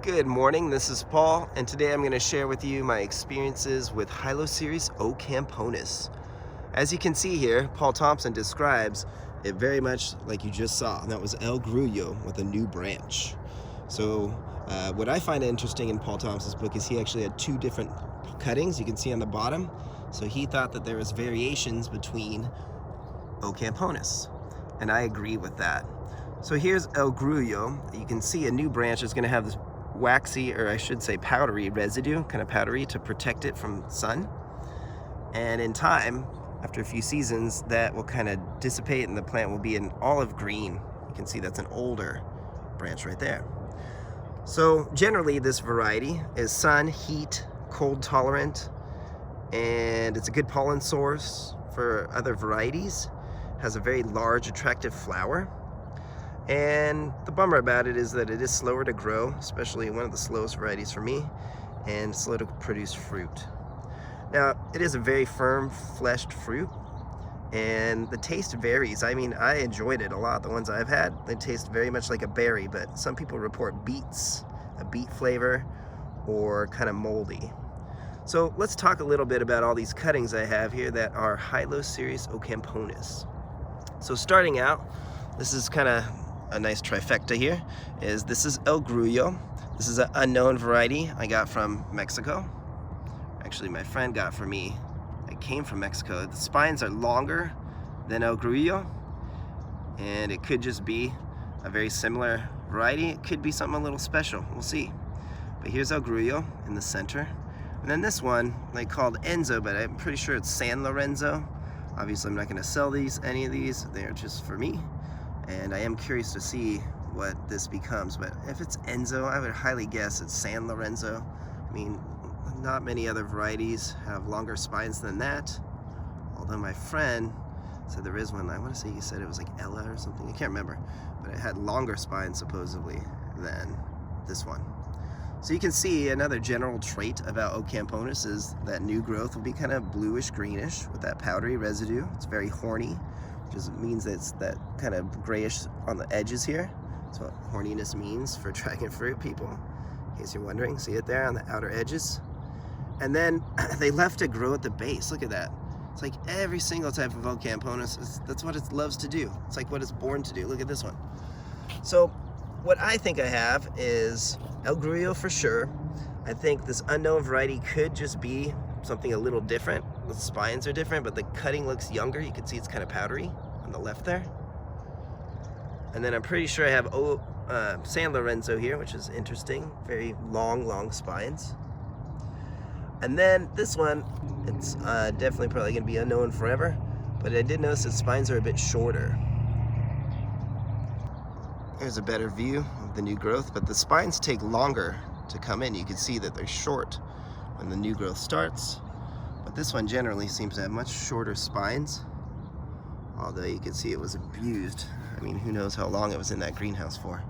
Good morning, this is Paul, and today I'm going to share with you my experiences with HYLOCEREUS ocamponis. As you can see here, Paul Thompson describes it very much like you just saw, and that was El Grullo with a new branch. So what I find interesting in Paul Thompson's book is he actually had two different cuttings you can see on the bottom. So he thought that there was variations between ocamponis, and I agree with that. So here's El Grullo. You can see a new branch is going to have this waxy, or I should say powdery residue, kind of powdery, to protect it from sun. And in time, after a few seasons, that will kind of dissipate and the plant will be an olive green. You can see that's an older branch right there. So generally this variety is sun, heat, cold tolerant, and it's a good pollen source for other varieties. Has a very large, attractive flower. And the bummer about it is that it is slower to grow, especially one of the slowest varieties for me, and slow to produce fruit. Now, it is a very firm fleshed fruit, and the taste varies. I mean, I enjoyed it a lot. The ones I've had, they taste very much like a berry, but some people report a beet flavor, or kind of moldy. So let's talk a little bit about all these cuttings I have here that are HYLOCEREUS ocamponis. So starting out, this is kind of a nice trifecta here. This is El Grullo. This is an unknown variety I got from Mexico. Actually, my friend got for me. It came from Mexico. The spines are longer than El Grullo, and it could just be a very similar variety. It could be something a little special. We'll see. But here's El Grullo in the center. And then this one, they called Enzo, but I'm pretty sure it's San Lorenzo. Obviously, I'm not going to sell any of these. They're just for me. And I am curious to see what this becomes, but if it's Enzo, I would highly guess it's San Lorenzo. I mean, not many other varieties have longer spines than that, although my friend said there is one. I want to say he said it was like Ella or something, I can't remember, but it had longer spines supposedly than this one. So you can see another general trait about ocamponis is that new growth will be kind of bluish greenish with that powdery residue. It's very horny, which means that it's that kind of grayish on the edges here. That's what horniness means for dragon fruit, people, in case you're wondering. See it there on the outer edges? And then they left to grow at the base. Look at that. It's like every single type of ocamponis, that's what it loves to do. It's like what it's born to do. Look at this one. So what I think I have is El Grullo for sure. I think this unknown variety could just be something a little different. The spines are different, but the cutting looks younger. You can see it's kind of powdery on the left there. And then I'm pretty sure I have San Lorenzo here, which is interesting. Very long spines. And then this one, it's definitely probably going to be unknown forever, but I did notice the spines are a bit shorter. Here's a better view of the new growth, but the spines take longer to come in. You can see that they're short when the new growth starts, but this one generally seems to have much shorter spines, although you can see it was abused. I mean, who knows how long it was in that greenhouse for.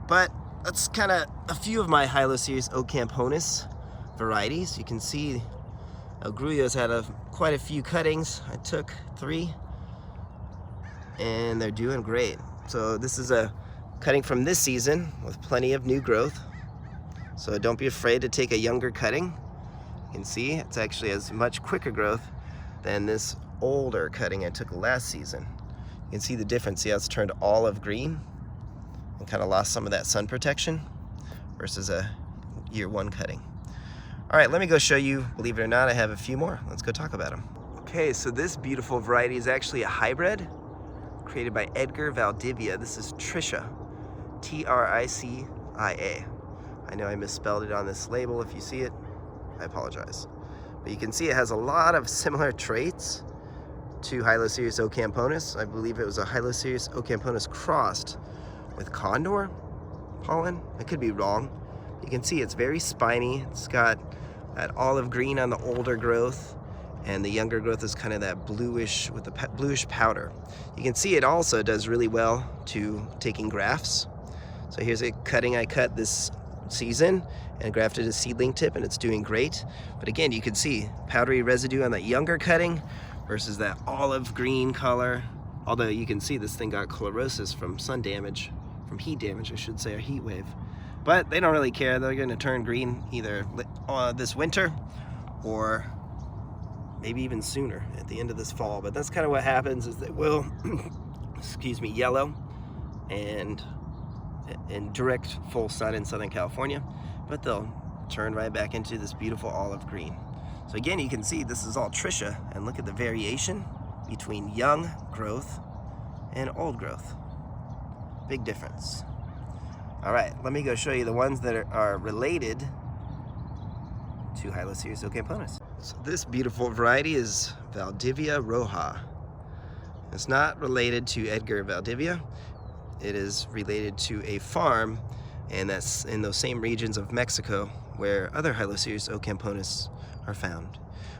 But that's kind of a few of my HYLOCEREUS ocamponis varieties. You can see El Grullo's had quite a few cuttings. I took 3, and they're doing great. So this is a cutting from this season with plenty of new growth. So don't be afraid to take a younger cutting. You can see it's actually has much quicker growth than this older cutting I took last season. You can see the difference. See how it's turned olive green and kind of lost some of that sun protection versus a year 1 cutting. All right, let me go show you, believe it or not, I have a few more. Let's go talk about them. Okay, so this beautiful variety is actually a hybrid created by Edgar Valdivia. This is Tricia, Tricia. I know I misspelled it on this label. If you see it, I apologize. But you can see it has a lot of similar traits to HYLOCEREUS ocamponis. I believe it was a HYLOCEREUS ocamponis crossed with condor pollen. I could be wrong. You can see it's very spiny. It's got that olive green on the older growth, and the younger growth is kind of that bluish with the bluish powder. You can see it also does really well to taking grafts. So here's a cutting I cut this season and grafted a seedling tip, and it's doing great. But again, you can see powdery residue on that younger cutting versus that olive green color. Although you can see this thing got chlorosis from sun damage from heat damage, I should say, or heat wave. But they don't really care. They're going to turn green either this winter or maybe even sooner at the end of this fall. But that's kind of what happens, is they will, excuse me, yellow and in direct full sun in Southern California, but they'll turn right back into this beautiful olive green. So again, you can see this is all Tricia, and look at the variation between young growth and old growth. Big difference. All right, let me go show you the ones that are related to HYLOCEREUS ocamponis. So this beautiful variety is Valdivia Roja. It's not related to Edgar Valdivia. It is related to a farm, and that's in those same regions of Mexico where other HYLOCEREUS ocamponis are found.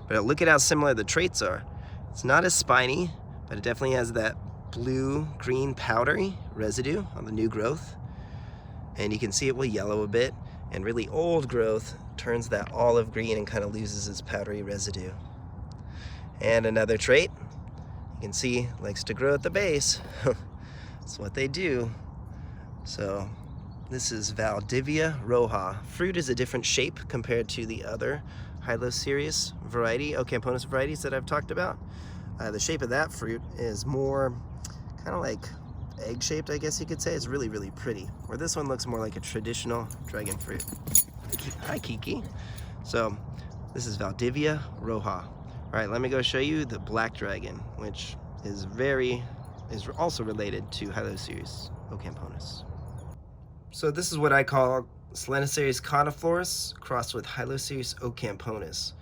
But look at how similar the traits are. It's not as spiny, but it definitely has that blue-green powdery residue on the new growth. And you can see it will yellow a bit, and really old growth turns that olive green and kind of loses its powdery residue. And another trait, you can see, likes to grow at the base. That's what they do. So this is Valdivia Roja. Fruit is a different shape compared to the other HYLOCEREUS variety, ocamponis varieties that I've talked about. The shape of that fruit is more kind of like egg-shaped, I guess you could say. It's really, really pretty. Where this one looks more like a traditional dragon fruit. Hi, Kiki. So this is Valdivia Roja. All right, let me go show you the black dragon, which is also related to HYLOCEREUS ocamponis. So this is what I call Solanacereus cauniflorus crossed with HYLOCEREUS ocamponis.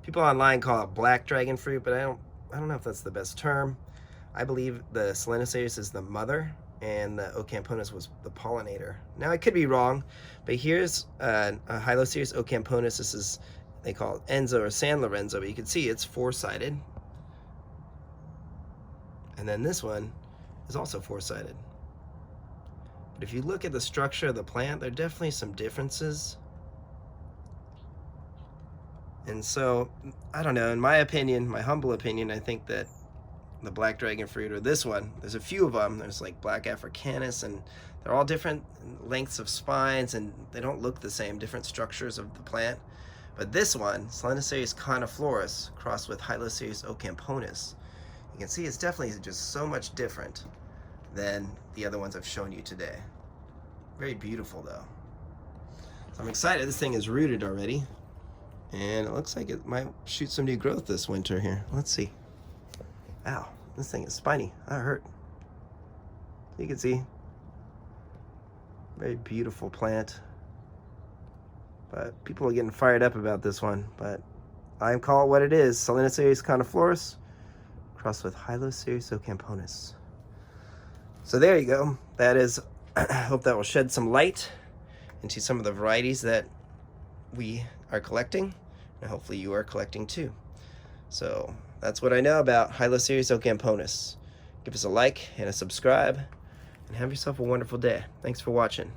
People online call it black dragon fruit, but I don't know if that's the best term. I believe the Solanacereus is the mother and the ocamponis was the pollinator. Now I could be wrong, but here's a HYLOCEREUS ocamponis. This is, they call it Enzo or San Lorenzo, but you can see it's four-sided. And then this one is also four-sided. But if you look at the structure of the plant, there are definitely some differences. And so, I don't know, in my opinion, my humble opinion, I think that the black dragon fruit, or this one, there's a few of them. There's like black africanus, and they're all different lengths of spines, and they don't look the same, different structures of the plant. But this one, Solanacereus cauniflorus, crossed with HYLOCEREUS ocamponis, you can see it's definitely just so much different than the other ones I've shown you today. Very beautiful though. So I'm excited. This thing is rooted already, and it looks like it might shoot some new growth this winter here. Let's see. Ow, this thing is spiny. That hurt. You can see, very beautiful plant. But people are getting fired up about this one, but I call it what it is, Solanacereus cauniflorus crossed with HYLOCEREUS ocamponis. So there you go. That is, I hope that will shed some light into some of the varieties that we are collecting, and hopefully you are collecting too. So that's what I know about HYLOCEREUS ocamponis. Give us a like and a subscribe, and have yourself a wonderful day. Thanks for watching.